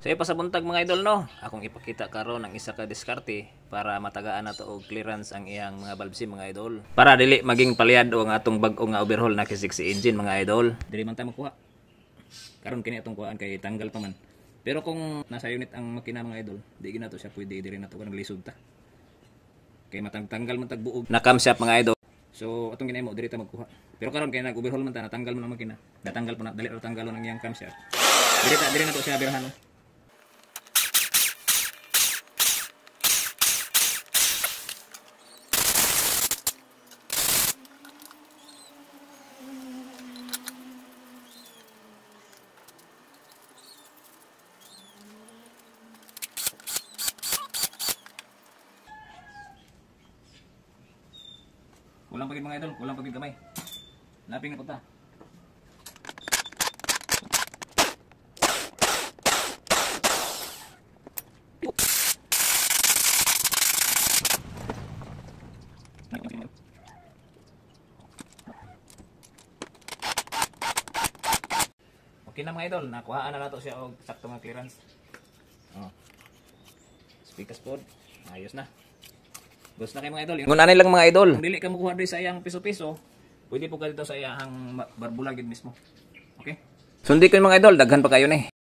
So ipasabuntag mga idol no, akong ipakita karon ang isa ka diskarte para matagaan nato og clearance ang iyang mga valve sim mga idol. Para dili maging palyado ang atong bag-o nga overhaul na kisiksi engine mga idol. Dili man ta makuha. Karon kini atong kuhaan kay tanggal pa man. Pero kung nasa unit ang makina mga idol, di ginato siya pwede diri nato kanang lisod ta. Kay matanggal man tag buog na camshaft mga idol. So atong ginahimo diri ta magkuha. Pero karon kay nag-overhaul man ta, natanggal man ang makina. Natanggal pa na dali ra tanggalon ang iyang camshaft. Diri na to siya birahan. Kulang pagid mga idol, kulang pagid kamay. Laping na punta. Okay na mga idol, nakuhaan na nato siya og sakto nga clearance. Oh. Speakers pod, ayos na. Gusto na kayo mga idol. Ngun anay lang mga idol. Kung dili ka makuha rin sa iyang piso-piso, pwede po ka dito sa iyang barbulag mismo. Okay? Sundi ko yung mga idol, daghan pa kayo ni.